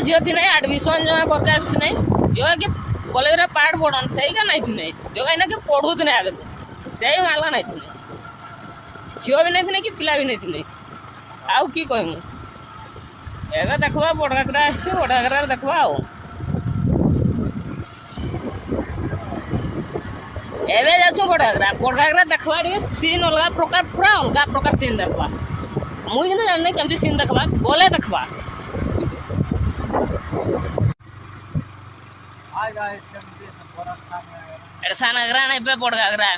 झील थी नहीं एडमिशन जो करके आस नहीं जो कि कॉलेज रे पाठ पढ़न सही का नहीं थी नहीं जो कि ना पढ़ुत नहीं आगे सही माला नहीं थी झील भी नहीं थी कि पिला भी नहीं थी आउ की कहूँ एवं देखवा बड़घागरा आस बड़घागरा देखवा एवं जाऊँ बड़घागरा देखवा सीन अलग प्रकार पूरा अलग प्रकार सीन देखवा मुझे ना जानने केमती सीन देखवा गले देखवा सानघरा नहीं पे बड़घागरा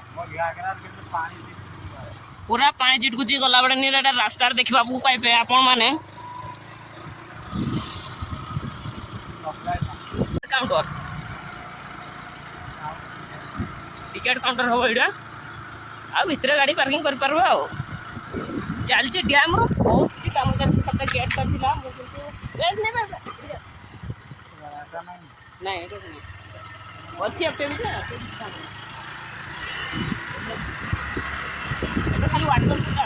पूरा पानी चिटकुची गला बड़े नीला रास्तार देखा पाइबे आपण माने काउंटर टिकेट काउंटर हम यहाँ आ भितर गाड़ी पार्किंग कर पार चलती डैम रो बहुत किसी काम चलती सब गेट कर दिला नहीं अच्छी अपने भी खाली वाटर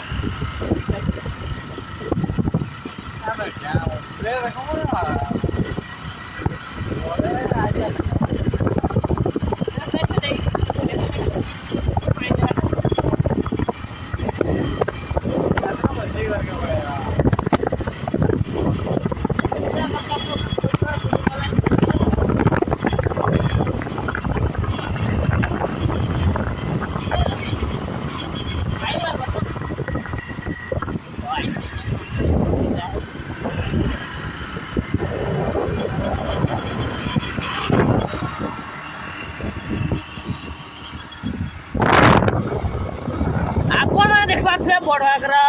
बड़घागरा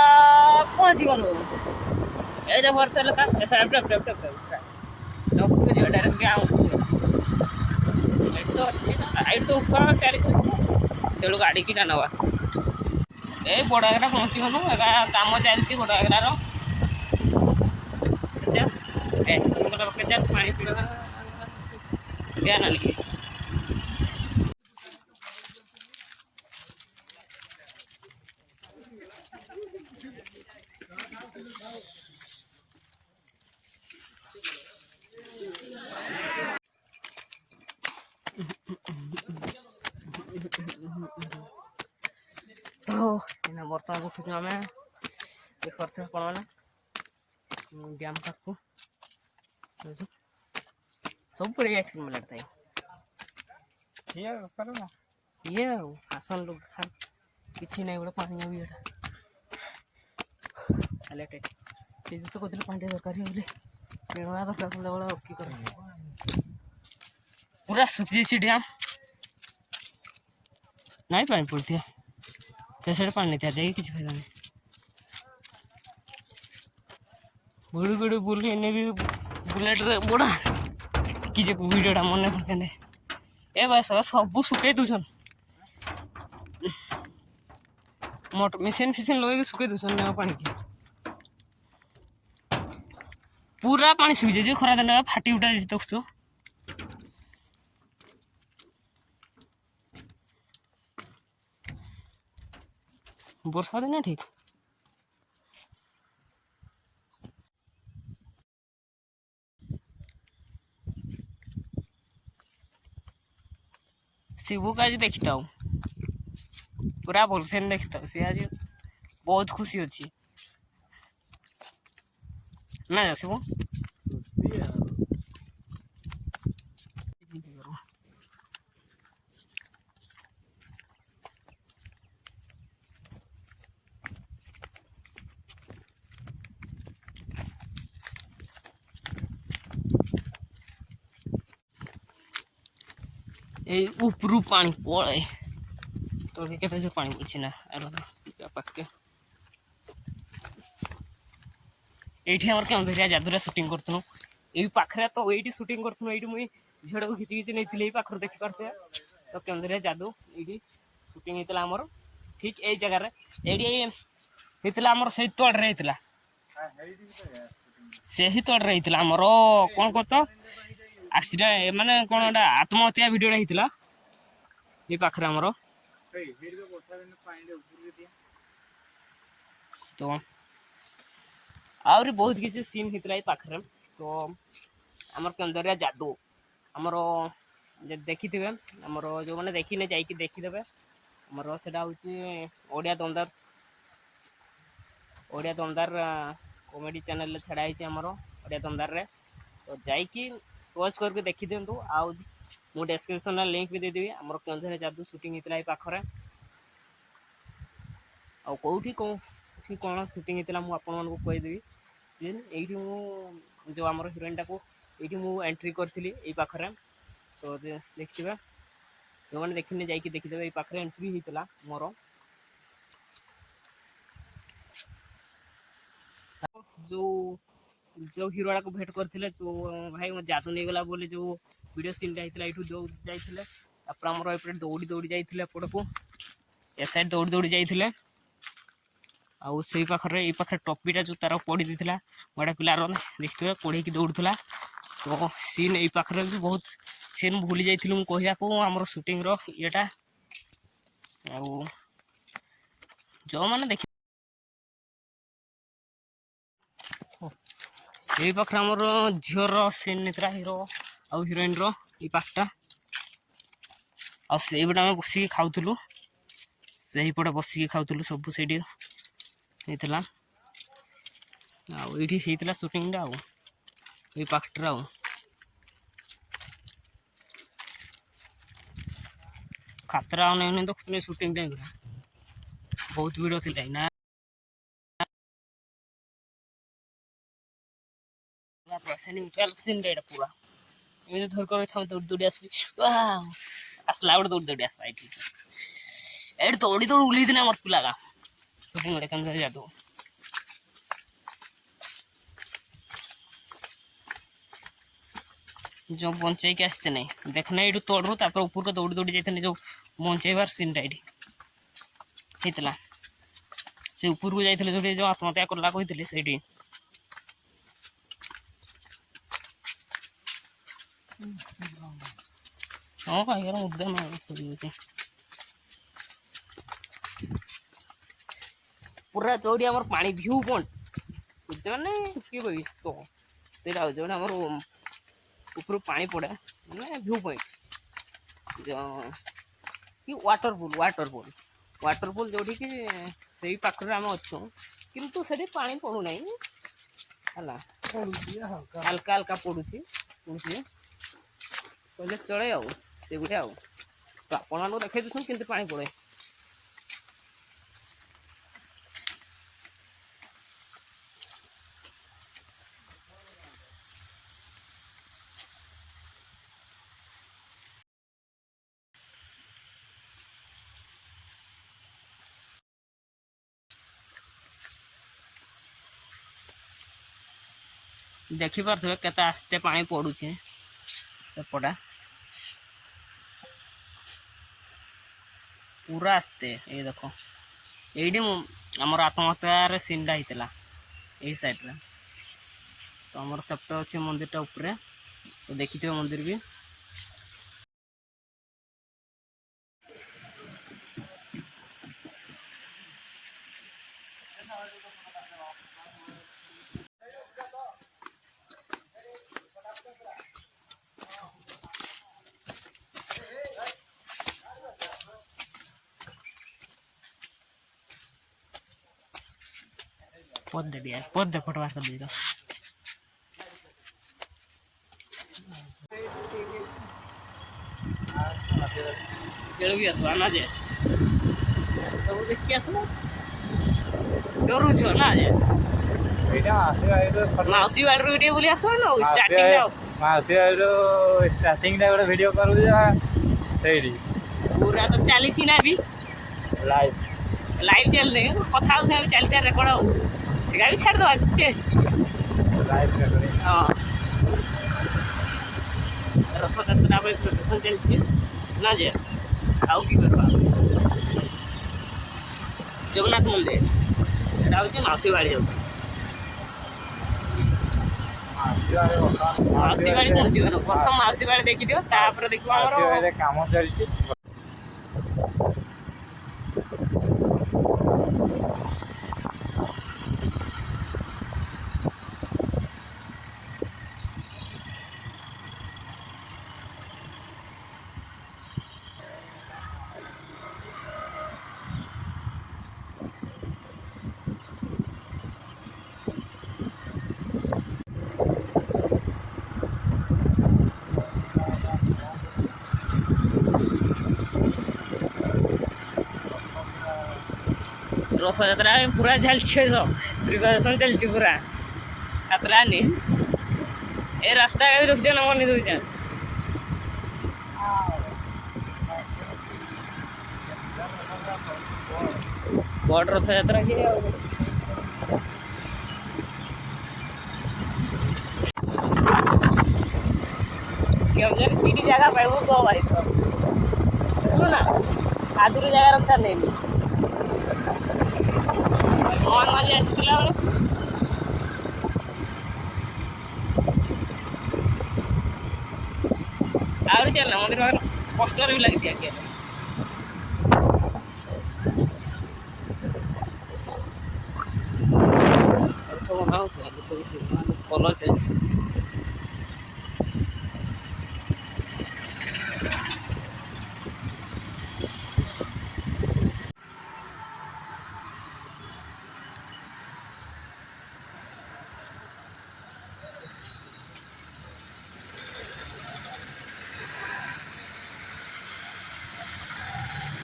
पहुँची गलु ये जो भरते लगा ऐसा डायरेक्ट क्या लाइट तो अच्छी ना लाइट तो ऊपर चार से गाड़ी की नवा ये बड़घागरा पहुँची गलु काम चलती बड़घागरार पानी पीवा क्या ना तो बर्तमान उठुक आम करते कौन मैंने डैम पाक सब पड़े आइसक्रीम लगता है ये आसन लोग किसी नहीं गोटे पानी भी तो कहते पानी दरकार दरकार पूरा सुखी जाइए डैम नहीं पानी पड़ती से पानी नहीं था जाइए किसी फायदा नहीं बुढ़ी बुढ़ी बुल इन्हें भी बुलेट बड़ा कि वीडियोटा मन पड़ते ए भाई सब सुखे दूसन मोटर मेसीन फिसीन लगे सुखे दूसन पानी की पूरा पानी सुखी जाए खरा दिन फाटी उठा जाए देखु वर्षा दिन ठीक शिवू का आज देखता हूँ पूरा भलसे देखता हूँ सी आज बहुत खुशी अच्छी ना शिवू उपरू पानी पड़े तो के पानी पड़ी ना पाके ये केमरिया जादूरा सुटिंग करूँ ये पाखे तो ये सुटिंग करूँ ये मुझे झील को खिची खिची नहीं पाखर देखी पारे तो केमरिया जादू ये सुटिंग होता आमर ठीक यही जगार ये आमर से तड़े होता से ही तड़े होता आमर कौन कह तो एक्सीडेंट माने कौन गोटे आत्महत्या भिडियोटा होता ये पाखे आमर तो आहरी बहुत किसी सीन होता है पाखे तो आमर केन्दरिया जादू आमर देखिथे आमर जो मैंने देखने जाइए देखीदे आमर से ओडिया दमदार कॉमेडी चैनल छड़ाई आमर ओडिया दमदार रे तो जाइए सर्च करके देखी दिंतु आउ मु डिस्क्रिप्शन में लिंक भी देदेवी आमर केन्दरिया जादू शूटिंग होता है पाखरे आउ कौटी कौन शूटिंग होता मुझे आपको कहीदेवी सीन यू जो आम हिरोइन टाक ये एंट्री करी पाखरे तो देखिए जो मैंने देखने जाइए देखीदे ये पाखे एंट्री होता मोर जो जो हिरोड़ा को भेट करते जो भाई मो जादू नहीं गला बोली जो वीडियो सीन होता ये जापर आमर एपटे दौड़ी दौड़ी जाते एपट को ए साइड दौड़ी दौड़ी जाते आउ से पाखे ये पाखे टपीटा जो तार पड़ी देता गोटे पिलार देखते पढ़े दौड़ूला तो सीन ये पाखे भी बहुत सीन भूली जाइलु कहला को आमर शूटिंग रीटा जो मैंने देख ये पाखे आमर झीर सीन नहीं हिरो आउ हिरोइन री पाखटा आईपटे आम बसिक खाऊलु से पटे बसिक खाऊलु सब से शूटिंग ये पाखटा खातरा नहीं देखुन शूटिंग टाइम बहुत भिड़ थी ना पूरा एमती धरकर दौड़ी दौड़ी आसला गोटे दौड़ी दौड़ी आसवा ये दौड़ी दौड़ी उलैती मोर पिला शूटिंग केन्दरिया जादू जो बंचाई के आसते नहीं देखना ये तोड़ू तापर ऊपर को दौड़ी दौड़ी जाते जो बंचाइबार सीनटा ये से ऊपर को जाते जो आत्महत्या करला कहते से हाँ भाई उद्यम पूरा चौड़ी आम पा भ्यू पॉइंट उद्यम नहीं कि कह जो आम ऊपर पानी पड़े मैंने भ्यू पॉइंट कि वाटरफॉल जो से पाखे आम अच्छु किंतु से पानी पड़ूना है हल्का हल्का पड़ुची कहले चले से गुटे तो आप देखे देते पानी पड़े देखिपे के आस्ते पानी पड़ुचे सेपटा पूरा आस्ते ये देख ये आमर आत्महत्यार सीनटा होता यही साइड रे तो आमर सेपटे अच्छे मंदिरटा उपरे तो देखिए मंदिर भी पद फटवा कर दी खेल भी आसवा ना जे सब देख के आसवा डरू छो ना जे माउसी वाली वीडियो बोली आसवा ना स्टार्टिंग गोटे वीडियो करू पूरा तो चली ना भी लाइव चल रही कथा चलते रेकर्ड सेगा भी छाड़ दवा हाँ रथ यात्रा प्रदर्शन चलती ना जे आउ कि करवा जगन्नाथ मंदिर एटा हूँ मासी बाड़ी जाऊँ मासी बाड़ी पहुँची प्रथम मासी बाड़ी देखी दियो तापर देखियो काम चलती ରଥଯାତ୍ରା ପୁରା ଚାଲିଛି ତ ପ୍ରିପାରେସନ୍ ଚାଲିଛି ପୁରା ଯାତ୍ରାନି ଏ ରାସ୍ତା ଗାଡ଼ି ଦେଖୁଛ ନା ବନେଇ ଦେଉଛେ ବଡ଼ ରଥଯାତ୍ରା କି ଆଉ କେଉଁଝର କିଟି ଜାଗା ପାଇବୁ କହ ଭାଇ ତ ବୁଝିଲୁ ନା ଆଧୁରୁ ଜାଗା ରକ୍ଷା ନେଇନି ମୋହନ ମାଝି ଆସିଥିଲା ବେଳେ ଆହୁରି ଚାଲିଲା ମନ୍ଦିର ପାଖରେ ପୋଷ୍ଟର ବି ଲାଗିଛି ଆଜ୍ଞା